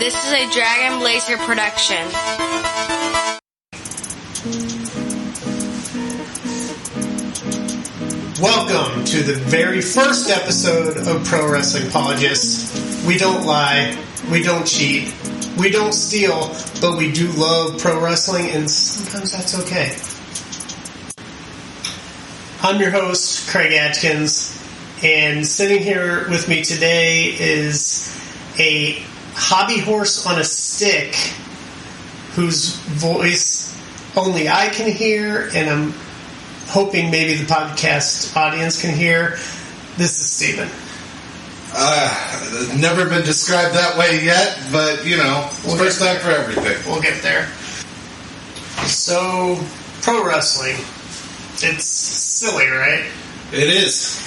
This is a Dragon Blazer production. Welcome to the very first episode of Pro Wrestling Apologists. We don't lie, we don't cheat, we don't steal, but we do love pro wrestling, and sometimes that's okay. I'm your host, Craig Atkins, and sitting here with me today is a hobby horse on a stick whose voice only I can hear, and I'm hoping maybe the podcast audience can hear. This is Steven. Never been described that way yet, but, you know, first time for everything. We'll get there. So, pro wrestling. It's silly, right? It is.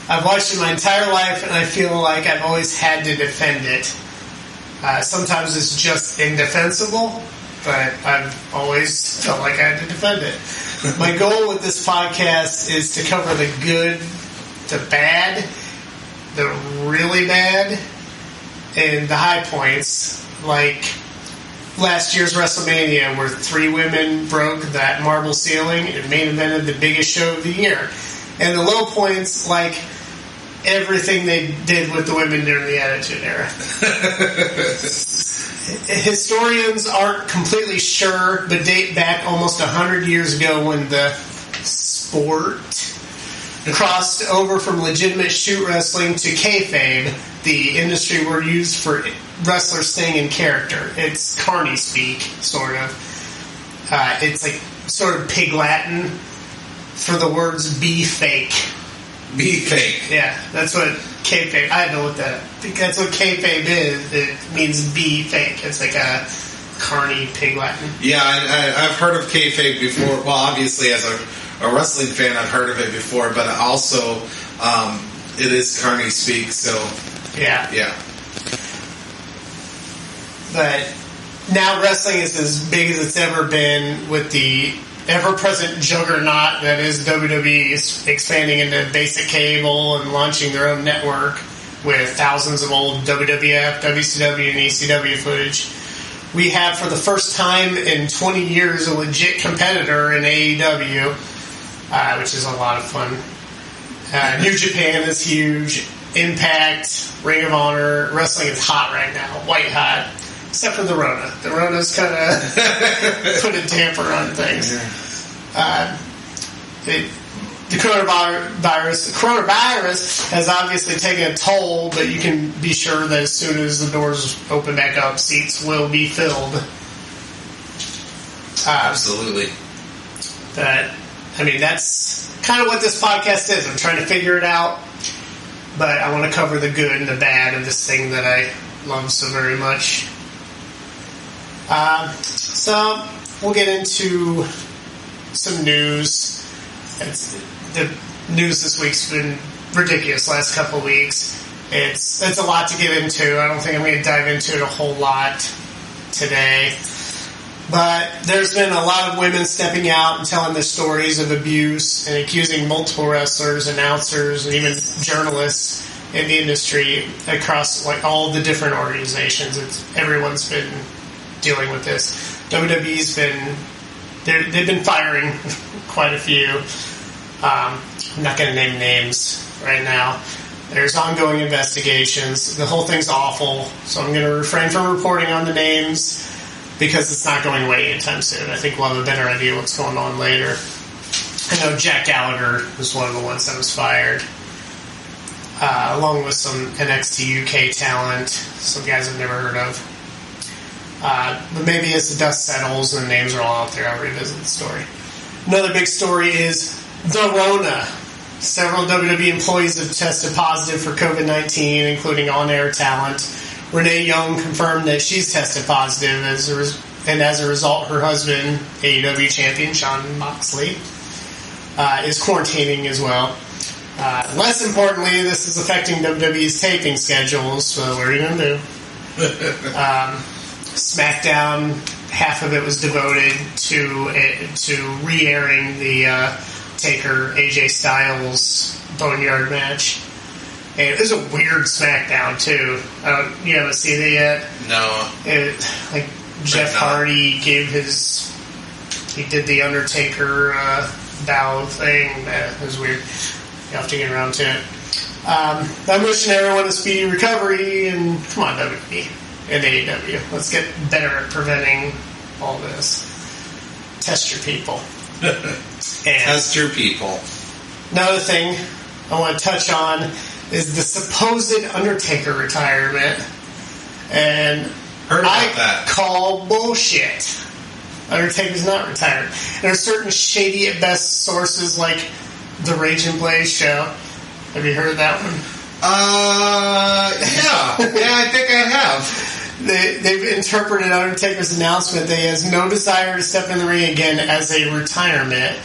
I've watched it my entire life, and I feel like I've always had to defend it. Sometimes it's just indefensible, but I've always felt like I had to defend it. My goal with this podcast is to cover the good, the bad, the really bad, and the high points, like last year's WrestleMania, where 3 women broke that marble ceiling and main evented the biggest show of the year. And the low points, like everything they did with the women during the Attitude Era. Historians aren't completely sure, but date back almost 100 years ago when the sport crossed over from legitimate shoot wrestling to kayfabe, the industry word used for wrestlers staying in character. It's carny speak, sort of. It's like sort of pig Latin for the words be fake. Be fake. Yeah, that's what kayfabe. I had to look that up. That's what kayfabe is. It means be fake. It's like a carny pig Latin. Yeah, I've heard of kayfabe before. Well, obviously, as a wrestling fan, I've heard of it before, but also it is carny speak. So yeah. But now wrestling is as big as it's ever been, with the ever-present juggernaut that is WWE expanding into basic cable and launching their own network with thousands of old WWF, WCW, and ECW footage. We have, for the first time in 20 years, a legit competitor in AEW, which is a lot of fun. New Japan is huge. Impact, Ring of Honor, wrestling is hot right now, white hot. Except for the Rona. The Rona's kind of put a damper on things. The coronavirus has obviously taken a toll, but you can be sure that as soon as the doors open back up, seats will be filled. Absolutely. But, I mean, that's kind of what this podcast is. I'm trying to figure it out, but I want to cover the good and the bad of this thing that I love so very much. So we'll get into some news. The news this week's been ridiculous last couple of weeks. It's a lot to get into. I don't think I'm going to dive into it a whole lot today. But there's been a lot of women stepping out and telling their stories of abuse and accusing multiple wrestlers, announcers, and even journalists in the industry across like all the different organizations. Everyone's been dealing with this. WWE's they've been firing quite a few. I'm not going to name names right now. There's ongoing investigations. The whole thing's awful, so I'm going to refrain from reporting on the names because it's not going away anytime soon. I think we'll have a better idea what's going on later. I know Jack Gallagher was one of the ones that was fired, along with some NXT UK talent, some guys I've never heard of. But maybe as the dust settles and the names are all out there, I'll revisit the story. Another big story is the Rona. Several WWE employees have tested positive for COVID-19, including on-air talent. Renee Young confirmed that she's tested positive, and as a result, her husband, AEW champion Jon Moxley, is quarantining as well. Less importantly, this is affecting WWE's taping schedules, so what are you going to do? SmackDown, half of it was devoted to re-airing the Taker AJ Styles Boneyard match. And it was a weird SmackDown, too. You haven't seen it yet? No. Jeff Hardy gave he did the Undertaker bow thing. It was weird. You have to get around to it. I'm wishing everyone a speedy recovery, and come on, WWE and AEW. Let's get better at preventing all this. Test your people. Test your people. Another thing I want to touch on is the supposed Undertaker retirement. And Heard about that. Call bullshit. Undertaker's not retired. There are certain shady at best sources like the Rage and Blaze show. Have you heard that one? Yeah, I think I have. They've interpreted Undertaker's announcement that he has no desire to step in the ring again as a retirement.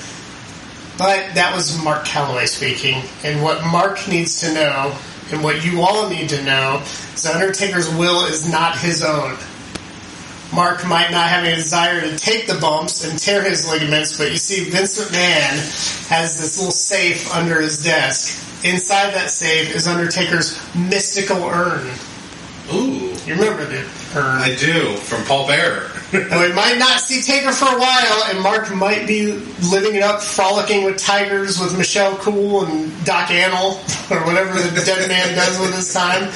But that was Mark Calloway speaking. And what Mark needs to know, and what you all need to know, is that Undertaker's will is not his own. Mark might not have a desire to take the bumps and tear his ligaments, but you see, Vince McMahon has this little safe under his desk. Inside that safe is Undertaker's mystical urn. Ooh. You remember the urn? I do, from Paul Bearer. Well, we might not see Taker for a while, and Mark might be living it up, frolicking with tigers with Michelle Cool and Doc Annell, or whatever the dead man does with his time.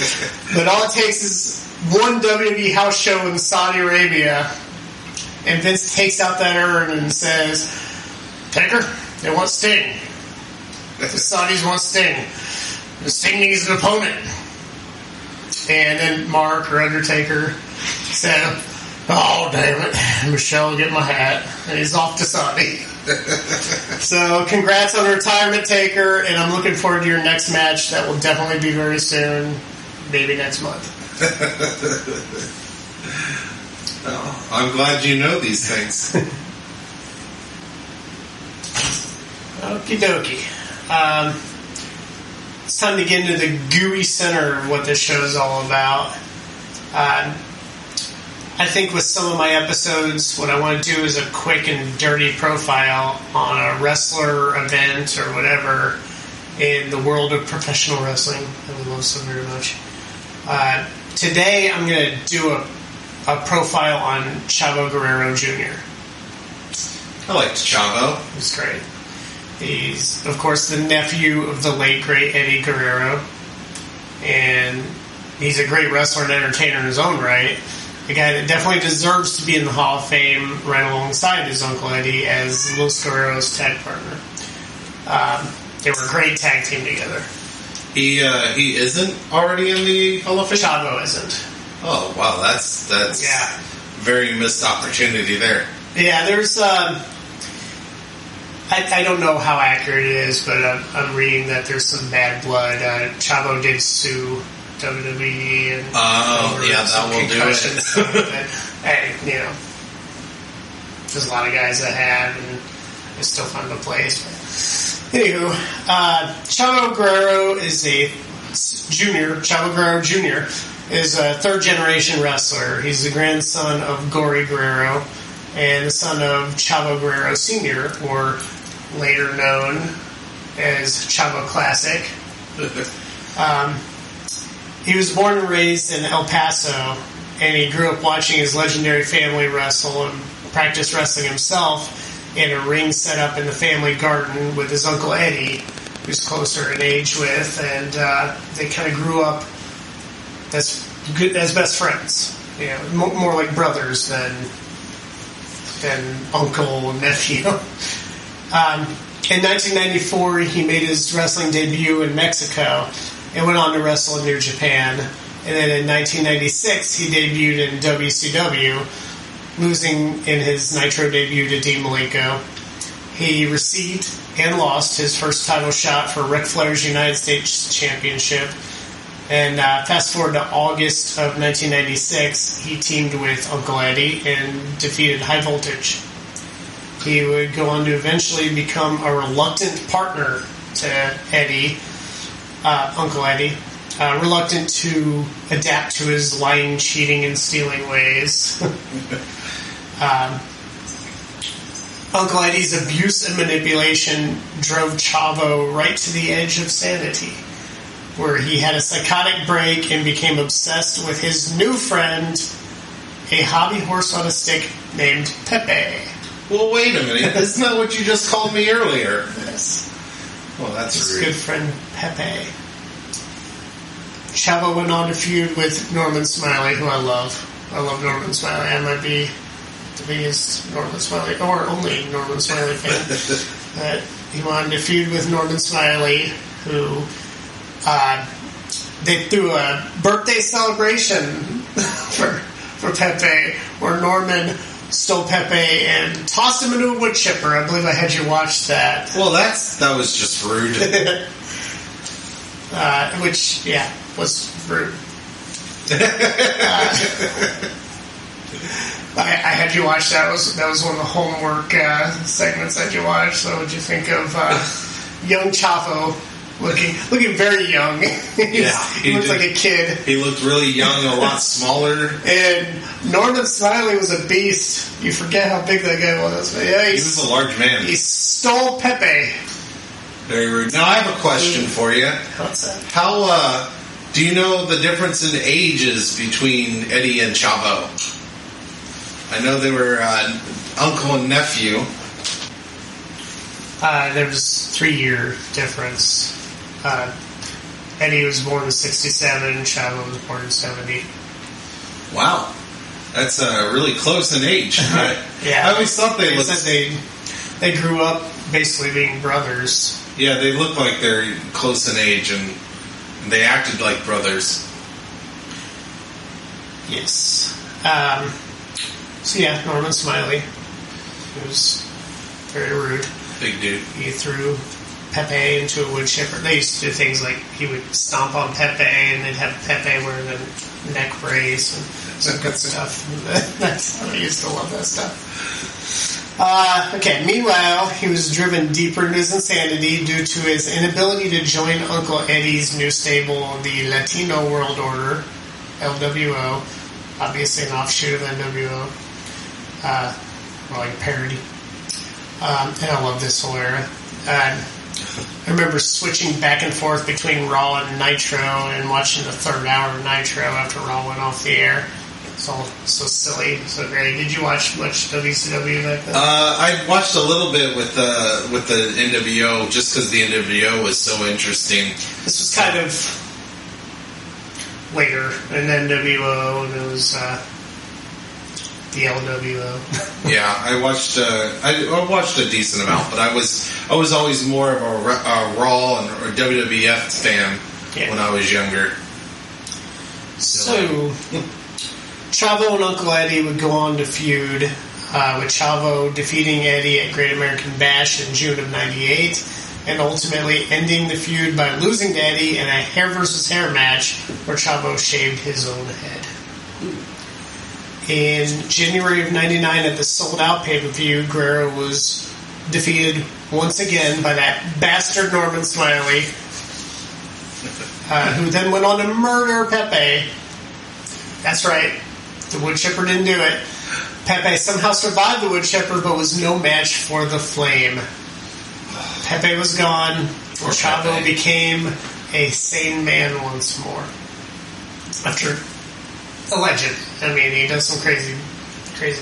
But all it takes is one WWE house show in Saudi Arabia, and Vince takes out that urn and says, Taker, they want Sting. The Saudis want Sting. Sting needs an opponent. And then Mark or Undertaker said, oh, damn it, Michelle, get my hat. And he's off to Saudi. So, congrats on the retirement, Taker, and I'm looking forward to your next match. That will definitely be very soon, maybe next month. Oh, I'm glad you know these things. Okie dokie. It's time to get into the gooey center of what this show is all about. I think with some of my episodes, what I want to do is a quick and dirty profile on a wrestler, event, or whatever in the world of professional wrestling that we love so very much. Today, I'm going to do a profile on Chavo Guerrero Jr. I liked Chavo. He's great. He's, of course, the nephew of the late, great Eddie Guerrero. And he's a great wrestler and entertainer in his own right. A guy that definitely deserves to be in the Hall of Fame right alongside his Uncle Eddie as Los Guerrero's tag partner. They were a great tag team together. He isn't already in the Hall of Fame? Chavo isn't. Oh, wow, that's yeah. Very missed opportunity there. Yeah, there's... I don't know how accurate it is, but I'm reading that there's some bad blood. Chavo did sue WWE and that will do it. Hey, there's a lot of guys that have, and it's still fun to play. But anywho, Chavo Guerrero is Chavo Guerrero Jr. is a third-generation wrestler. He's the grandson of Gory Guerrero and the son of Chavo Guerrero Sr., or later known as Chavo Classic. He was born and raised in El Paso, and he grew up watching his legendary family wrestle and practice wrestling himself in a ring set up in the family garden with his Uncle Eddie, who's closer in age with, and they kind of grew up as best friends. More like brothers than uncle and nephew. In 1994, he made his wrestling debut in Mexico and went on to wrestle in New Japan. And then in 1996, he debuted in WCW, losing in his Nitro debut to Dean Malenko. He received and lost his first title shot for Ric Flair's United States Championship. And fast forward to August of 1996, he teamed with Uncle Eddie and defeated High Voltage. He would go on to eventually become a reluctant partner to Eddie, Uncle Eddie, reluctant to adapt to his lying, cheating, and stealing ways. Uncle Eddie's abuse and manipulation drove Chavo right to the edge of sanity. where he had a psychotic break and became obsessed with his new friend, a hobby horse on a stick named Pepe. Well, wait a minute. Isn't that what you just called me earlier? Yes. Well, that's His rude. good friend Pepe. Chavo went on to feud with Norman Smiley, who I love. I love Norman Smiley. I might be the biggest Norman Smiley, or only Norman Smiley fan. He wanted to feud with Norman Smiley, who they threw a birthday celebration for Pepe, where Norman stole Pepe and tossed him into a wood chipper. I believe I had you watch that. Well, that was just rude. Which, yeah, was rude. I had you watch that. That was one of the homework segments that you watched. So, what'd you think of young Chavo looking very young? He looked like a kid. He looked really young, a lot smaller. And Norman Smiley was a beast. You forget how big that guy was. But yeah, he was a large man. He stole Pepe. Very rude. Now, I have a question for you. What's that? How do you know the difference in ages between Eddie and Chavo? I know they were uncle and nephew. There was 3-year difference. Eddie was born in 67, Chavo was born in 70. Wow. That's really close in age. Yeah. I always thought they looked... They grew up basically being brothers. Yeah, they look like they're close in age, and they acted like brothers. Yes. So yeah, Norman Smiley. He was very rude. Big dude. He threw Pepe into a wood chipper. They used to do things like he would stomp on Pepe, and they'd have Pepe wear the neck brace and some good stuff. I used to love that stuff. Okay, meanwhile, he was driven deeper into his insanity due to his inability to join Uncle Eddie's new stable, the Latino World Order, LWO, obviously an offshoot of NWO, more like a parody. And I love this whole era. I remember switching back and forth between Raw and Nitro and watching the third hour of Nitro after Raw went off the air. It's all so silly, so great. Did you watch much WCW back then? I watched a little bit with the NWO just because the NWO was so interesting. This was kind of later in NWO, and it was the LWO. Yeah, I watched a decent amount, but I was always more of a Raw or WWF fan when I was younger. So, Chavo and Uncle Eddie would go on to feud, with Chavo defeating Eddie at Great American Bash in June of '98, and ultimately ending the feud by losing to Eddie in a hair versus hair match where Chavo shaved his own head. In January of '99 at the Sold Out pay-per-view, Guerrero was defeated once again by that bastard Norman Smiley, who then went on to murder Pepe. That's right. The wood chipper didn't do it. Pepe somehow survived the wood chipper, but was no match for the Flame. Pepe was gone, and Chavo became a sane man once more. After a legend. I mean, he does some crazy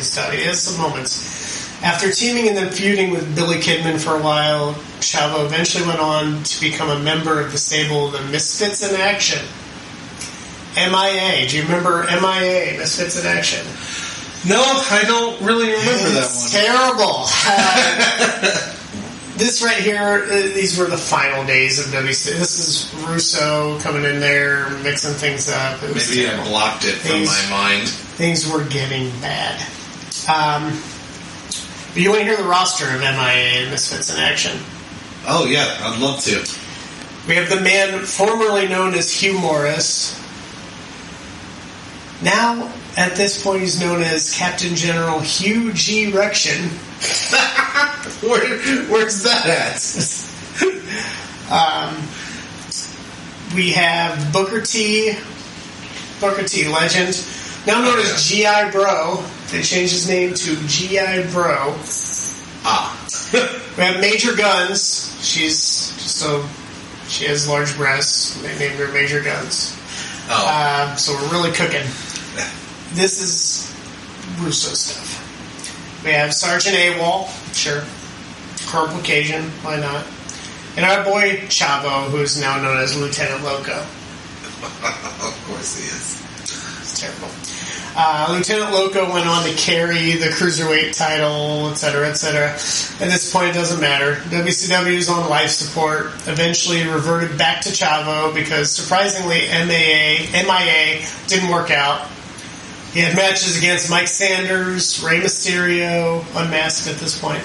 stuff. He has some moments. After teaming and then feuding with Billy Kidman for a while, Chavo eventually went on to become a member of the stable, the Misfits in Action. MIA. Do you remember MIA, Misfits in Action? No, I don't really remember that one. It's terrible. This right here, these were the final days of WC. This is Russo coming in there, mixing things up. Maybe terrible. I blocked it from my mind. Things were getting bad. But you want to hear the roster of MIA, Misfits in Action? Oh, yeah, I'd love to. We have the man formerly known as Hugh Morris. Now, at this point, he's known as Captain General Hugh G. Rection. Where's that at? We have Booker T, legend, now known as G.I. Bro. They changed his name to G.I. Bro. Ah. We have Major Guns. She's just a She has large breasts. They named her Major Guns. Oh. So we're really cooking. This is Russo stuff. We have Sergeant AWOL, sure. Corporal Cajun, why not? And our boy Chavo, who is now known as Lieutenant Loco. Of course he is. It's terrible. Lieutenant Loco went on to carry the Cruiserweight title, etc., etc. At this point, it doesn't matter. WCW is on life support. Eventually reverted back to Chavo because, surprisingly, MIA didn't work out. He had matches against Mike Sanders, Rey Mysterio, unmasked at this point,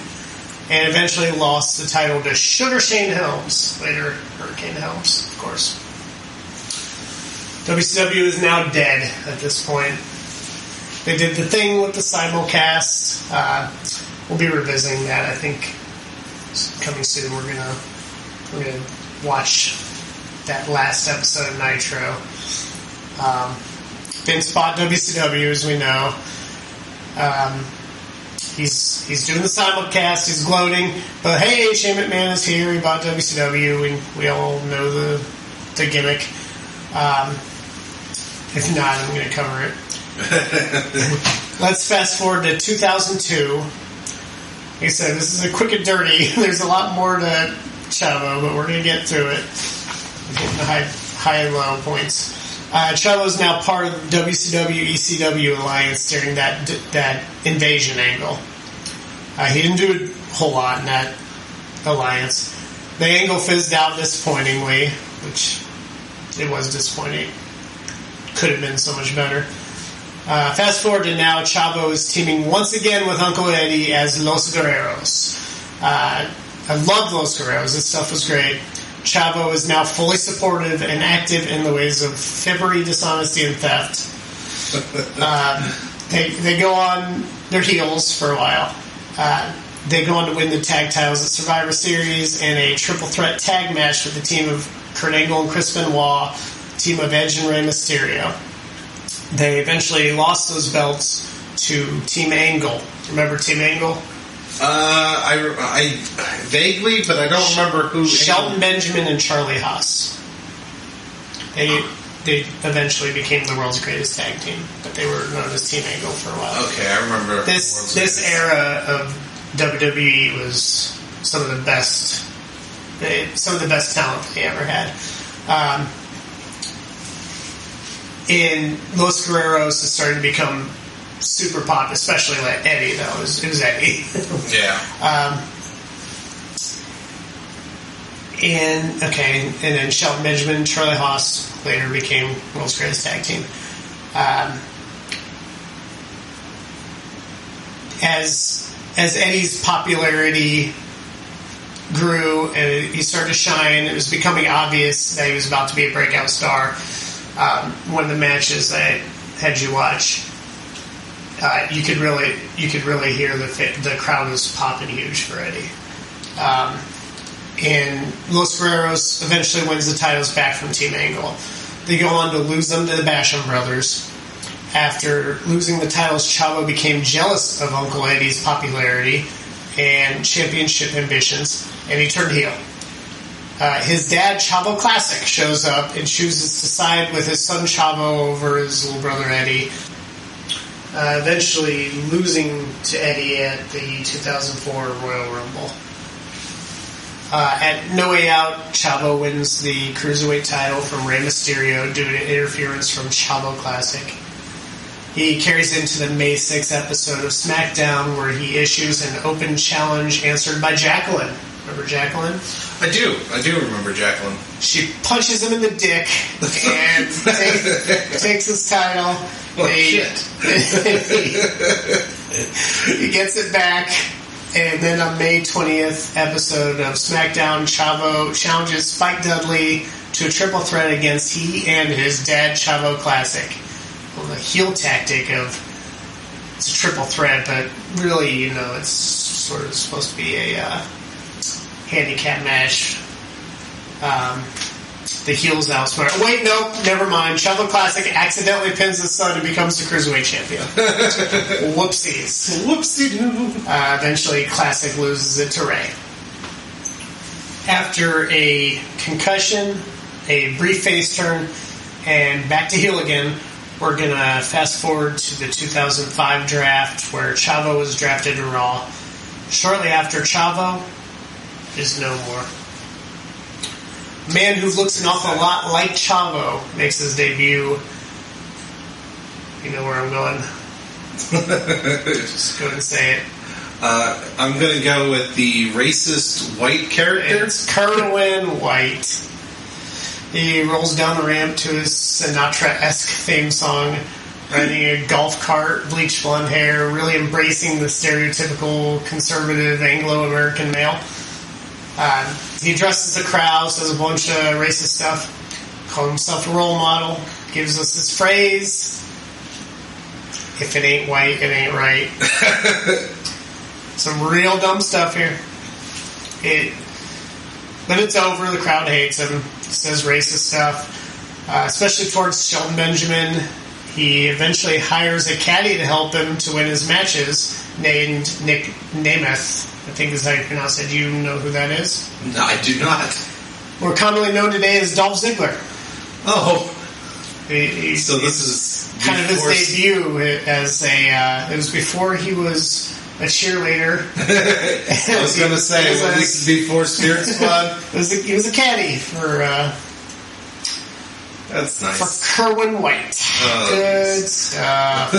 and eventually lost the title to Sugar Shane Helms, later Hurricane Helms, of course. WCW is now dead at this point. They did the thing with the simulcast. We'll be revisiting that, I think, coming soon. We're gonna watch that last episode of Nitro. Vince bought WCW, as we know. He's doing the simulcast. He's gloating, but hey, Shane McMahon is here. He bought WCW, and we all know the gimmick. If not, I'm going to cover it. Let's fast forward to 2002. Like I said, this is a quick and dirty. There's a lot more to Chavo, but we're going to get through it. We're getting the high and low points. Chavo is now part of the WCW-ECW alliance during that invasion angle. He didn't do a whole lot in that alliance. The angle fizzed out disappointingly, which it was disappointing. Could have been so much better. Fast forward to now, Chavo is teaming once again with Uncle Eddie as Los Guerreros. I loved Los Guerreros. This stuff was great. Chavo is now fully supportive and active in the ways of fibbery, dishonesty, and theft. They go on their heels for a while. They go on to win the tag titles at Survivor Series and a triple threat tag match with the team of Kurt Angle and Chris Benoit, team of Edge and Rey Mysterio. They eventually lost those belts to Team Angle. Remember Team Angle? I vaguely, but I don't remember who. Shelton Benjamin and Charlie Haas. They eventually became the world's greatest tag team, but they were known as Team Angle for a while. Okay, I remember. This era of WWE was some of the best talent they ever had. And Los Guerreros is starting to become super popular, especially like Eddie, though. It was Eddie. Yeah. And then Shelton Benjamin and Charlie Haas later became world's greatest tag team. As Eddie's popularity grew and he started to shine, it was becoming obvious that he was about to be a breakout star. One of the matches I had you watch, you could really hear the crowd was popping huge for Eddie. And Los Guerreros eventually wins the titles back from Team Angle. They go on to lose them to the Basham brothers. After losing the titles, Chavo became jealous of Uncle Eddie's popularity and championship ambitions, and he turned heel. His dad, Chavo Classic, shows up and chooses to side with his son Chavo over his little brother Eddie, eventually losing to Eddie at the 2004 Royal Rumble. At No Way Out, Chavo wins the Cruiserweight title from Rey Mysterio due to interference from Chavo Classic. He carries into the May 6th episode of SmackDown where he issues an open challenge answered by Jacqueline. Remember Jacqueline? I do remember Jacqueline. She punches him in the dick and takes his title. Shit. He gets it back, and then on May 20th episode of SmackDown, Chavo challenges Spike Dudley to a triple threat against he and his dad, Chavo Classic. Well, the heel tactic of it's a triple threat, but really, it's sort of supposed to be a handicap match. The heels outsmart. Wait, nope, never mind. Chavo Classic accidentally pins his son and becomes the Cruiserweight champion. Whoopsies. Whoopsie-doo. Eventually, Classic loses it to Rey. After a concussion, a brief face turn, and back to heel again, we're going to fast forward to the 2005 draft where Chavo was drafted to Raw. Shortly after, Chavo is no more. A man who looks an awful lot like Chavo makes his debut. You know where I'm going. Just go ahead and say it. I'm going to go with the racist white character. It's Kerwin White. He rolls down the ramp to his Sinatra-esque theme song, riding a golf cart, bleached blonde hair, really embracing the stereotypical conservative Anglo-American male. He addresses the crowd, says a bunch of racist stuff, calls himself a role model, gives us his phrase, "If it ain't white, it ain't right." Some real dumb stuff here. But it's over. The crowd hates him. He says racist stuff, especially towards Shelton Benjamin. He eventually hires a caddy to help him to win his matches, named Nick Nemeth. I think is how you pronounce it. Do you know who that is? No, I do not. More commonly known today as Dolph Ziggler. Oh. So this is kind of his debut as a... it was before he was a cheerleader. I was going to say, this is before Spirit Squad? He was a caddy for... That's nice. For Kerwin White. Good stuff.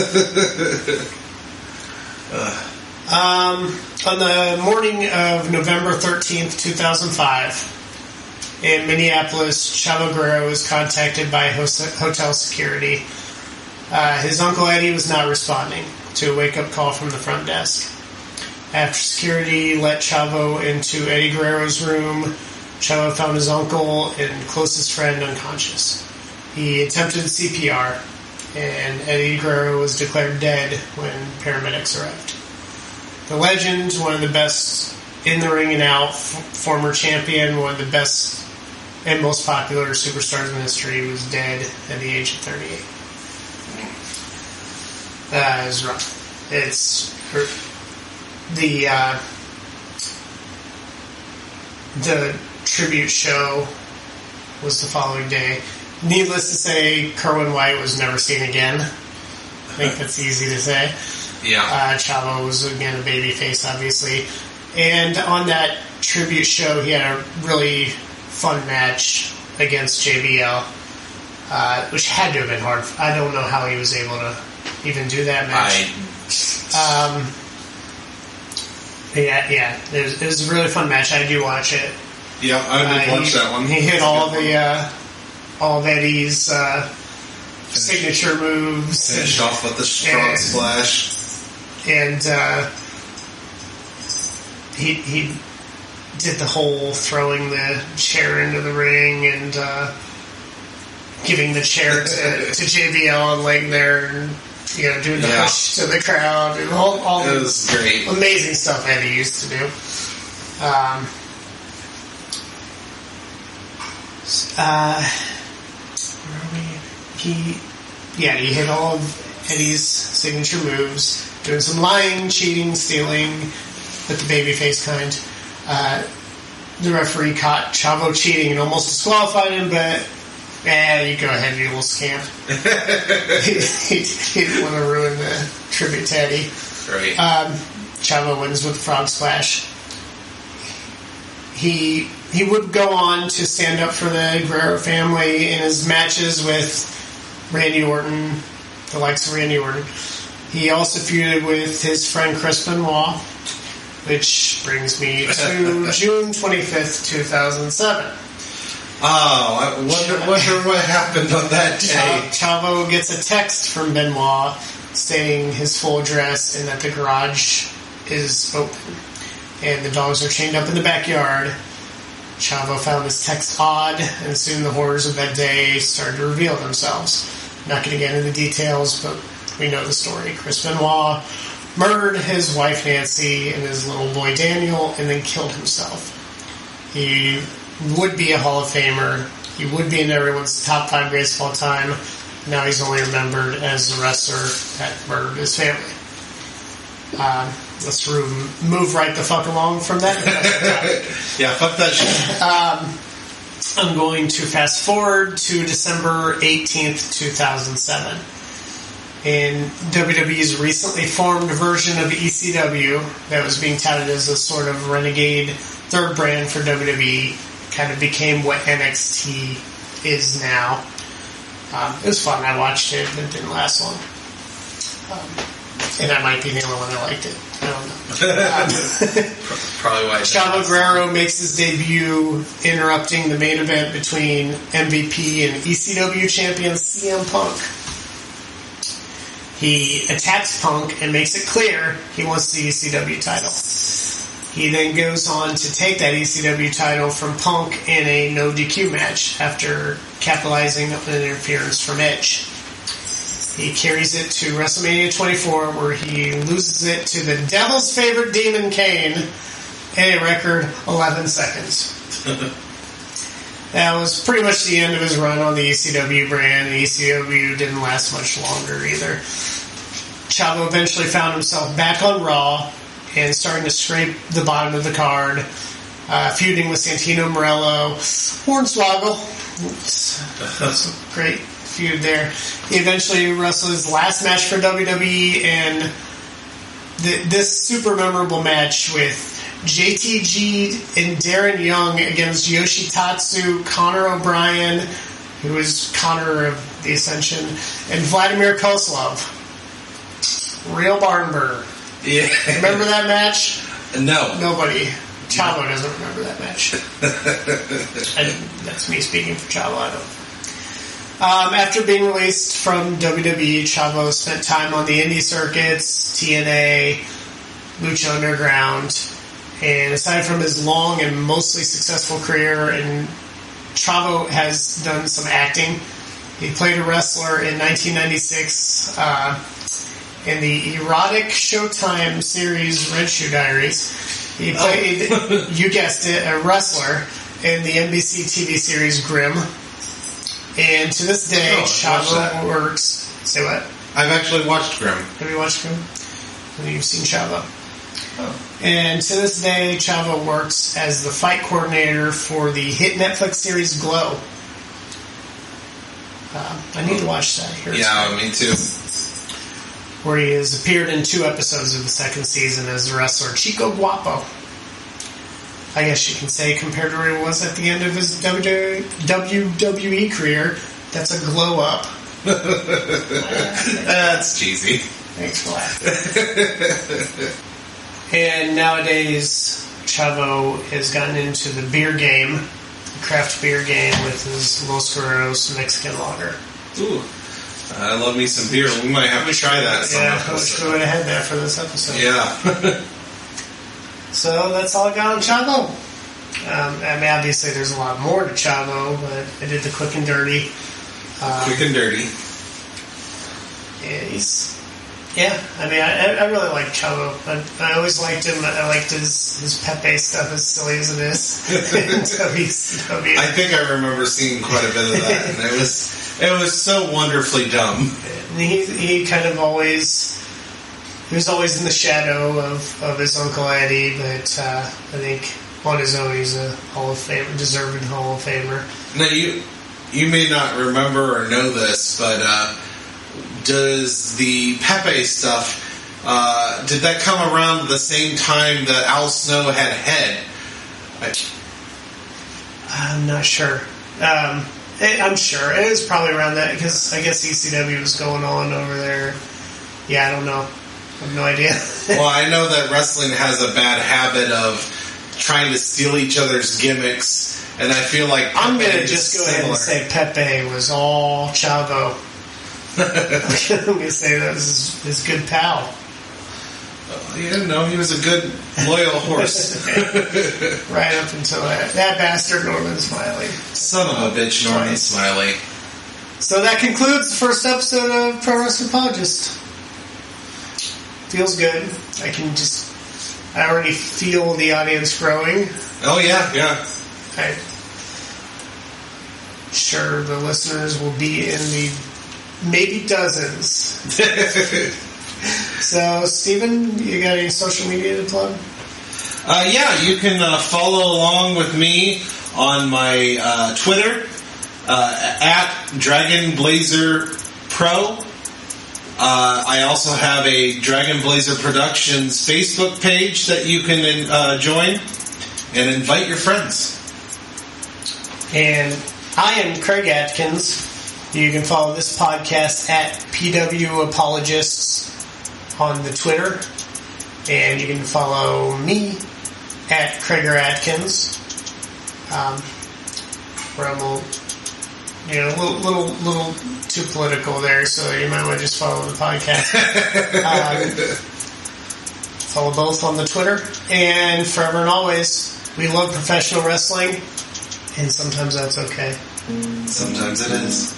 On the morning of November 13th, 2005, in Minneapolis, Chavo Guerrero was contacted by hotel security. His Uncle Eddie was not responding to a wake-up call from the front desk. After security let Chavo into Eddie Guerrero's room, Chavo found his uncle and closest friend unconscious. He attempted CPR, and Eddie Guerrero was declared dead when paramedics arrived. The legend, one of the best in the ring and out, former champion, one of the best and most popular superstars in history, was dead at the age of 38. It's rough. It's the tribute show was the following day. Needless to say, Kerwin White was never seen again. I think that's easy to say. Yeah. Chavo was, again, a babyface, obviously. And on that tribute show, he had a really fun match against JBL, which had to have been hard. I don't know how he was able to even do that match. It was a really fun match. I do watch it. Yeah, I did watch that one. He hit all of Eddie's signature moves. Finished off with the strong splash. And he did the whole throwing the chair into the ring and giving the chair to JBL and laying there and doing the push to the crowd and all it was great. Amazing stuff Eddie used to do. He hit all of Eddie's signature moves, doing some lying, cheating, stealing, with the babyface kind. The referee caught Chavo cheating and almost disqualified him, but you go ahead, you little scamp. he didn't want to ruin the tribute to Eddie. Right. Chavo wins with the frog splash. He would go on to stand up for the Guerrero family in his matches with Randy Orton, the likes of Randy Orton. He also feuded with his friend Chris Benoit, which brings me to June 25th, 2007. Oh, I wonder what happened on that day. Chavo gets a text from Benoit stating his full address and that the garage is open and the dogs are chained up in the backyard. Chavo found this text odd, and soon the horrors of that day started to reveal themselves. I'm not going to get into the details, but we know the story. Chris Benoit murdered his wife Nancy and his little boy Daniel and then killed himself. He would be a Hall of Famer. He would be in everyone's top 5 greatest of all time. Now he's only remembered as the wrestler that murdered his family. let's move right the fuck along from that. Yeah, fuck that shit. I'm going to fast forward to December 18th, 2007. In WWE's recently formed version of ECW that was being touted as a sort of renegade third brand for WWE, kind of became what NXT is now. It was fun. I watched it, but it didn't last long. And I might be the only one that liked it. I don't know. Probably why. Chavo Guerrero makes his debut, interrupting the main event between MVP and ECW champion CM Punk. He attacks Punk and makes it clear he wants the ECW title. He then goes on to take that ECW title from Punk in a no DQ match after capitalizing on an interference from Edge. He carries it to WrestleMania 24, where he loses it to the Devil's favorite Demon Kane in a record 11 seconds. That was pretty much the end of his run on the ECW brand. The ECW didn't last much longer either. Chavo eventually found himself back on Raw and starting to scrape the bottom of the card, feuding with Santino Marello, Hornswoggle. That's a great feud there. He eventually wrestled his last match for WWE, and this super memorable match with JTG and Darren Young against Yoshitatsu, Connor O'Brien, who was Connor of the Ascension, and Vladimir Kozlov. Real barn burner. Yeah. Remember that match? No. Nobody. Chavo doesn't remember that match. That's me speaking for Chavo, I don't. After being released from WWE, Chavo spent time on the indie circuits, TNA, Lucha Underground, and aside from his long and mostly successful career, Chavo has done some acting. He played a wrestler in 1996 in the erotic Showtime series Red Shoe Diaries. He played, you guessed it, a wrestler in the NBC TV series Grimm. And to this day, Chavo works... Say what? I've actually watched Grimm. Have you watched Grimm? Have you seen Chavo? Oh. And to this day, Chavo works as the fight coordinator for the hit Netflix series Glow. I need to watch that. Yeah, me too. Where he has appeared in 2 episodes of the second season as the wrestler Chico Guapo. I guess you can say, compared to where he was at the end of his WWE career, that's a glow up. That's cheesy. Thanks for laughing. And nowadays, Chavo has gotten into the beer game, the craft beer game, with his Los Guerreros Mexican lager. Ooh. I love me some beer. We might have to try that. Yeah, I wish we would have had that for this episode. Yeah. So that's all I got on Chavo. I mean, obviously there's a lot more to Chavo, but I did the quick and dirty. Quick and dirty. Yeah, I mean, I really like Chavo. I always liked him. I liked his Pepe stuff, as silly as it is. WCW. I think I remember seeing quite a bit of that, and it was so wonderfully dumb. He kind of always... He was always in the shadow of his Uncle Eddie, but I think on his own he's a Hall of Famer, deserving Hall of Famer. Now, you may not remember or know this, but does the Pepe stuff, did that come around the same time that Al Snow had Head? I'm not sure. I'm sure. It was probably around that, because I guess ECW was going on over there. Yeah, I don't know. I have no idea. Well, I know that wrestling has a bad habit of trying to steal each other's gimmicks, and I feel like Pepe I'm going to just go ahead and say Pepe was all Chavo. I'm going to say that was his good pal. Yeah, no, he was a good, loyal horse. Right up until that bastard Norman Smiley. Son of a bitch, Norman Smiley. So that concludes the first episode of Pro Wrestling Apologists. Feels good. I already feel the audience growing. Oh, yeah. I'm sure the listeners will be in the maybe dozens. So, Steven, you got any social media to plug? Yeah, you can follow along with me on my Twitter at Dragon Blazer Pro. I also have a Dragon Blazer Productions Facebook page that you can join and invite your friends. And I am Craig Atkins. You can follow this podcast at PW Apologists on the Twitter. And you can follow me at Craiger Atkins. Where I'm a little too political there, so you might want to just follow the podcast. Follow both on the Twitter. And forever and always, we love professional wrestling, and sometimes that's okay. Sometimes it is.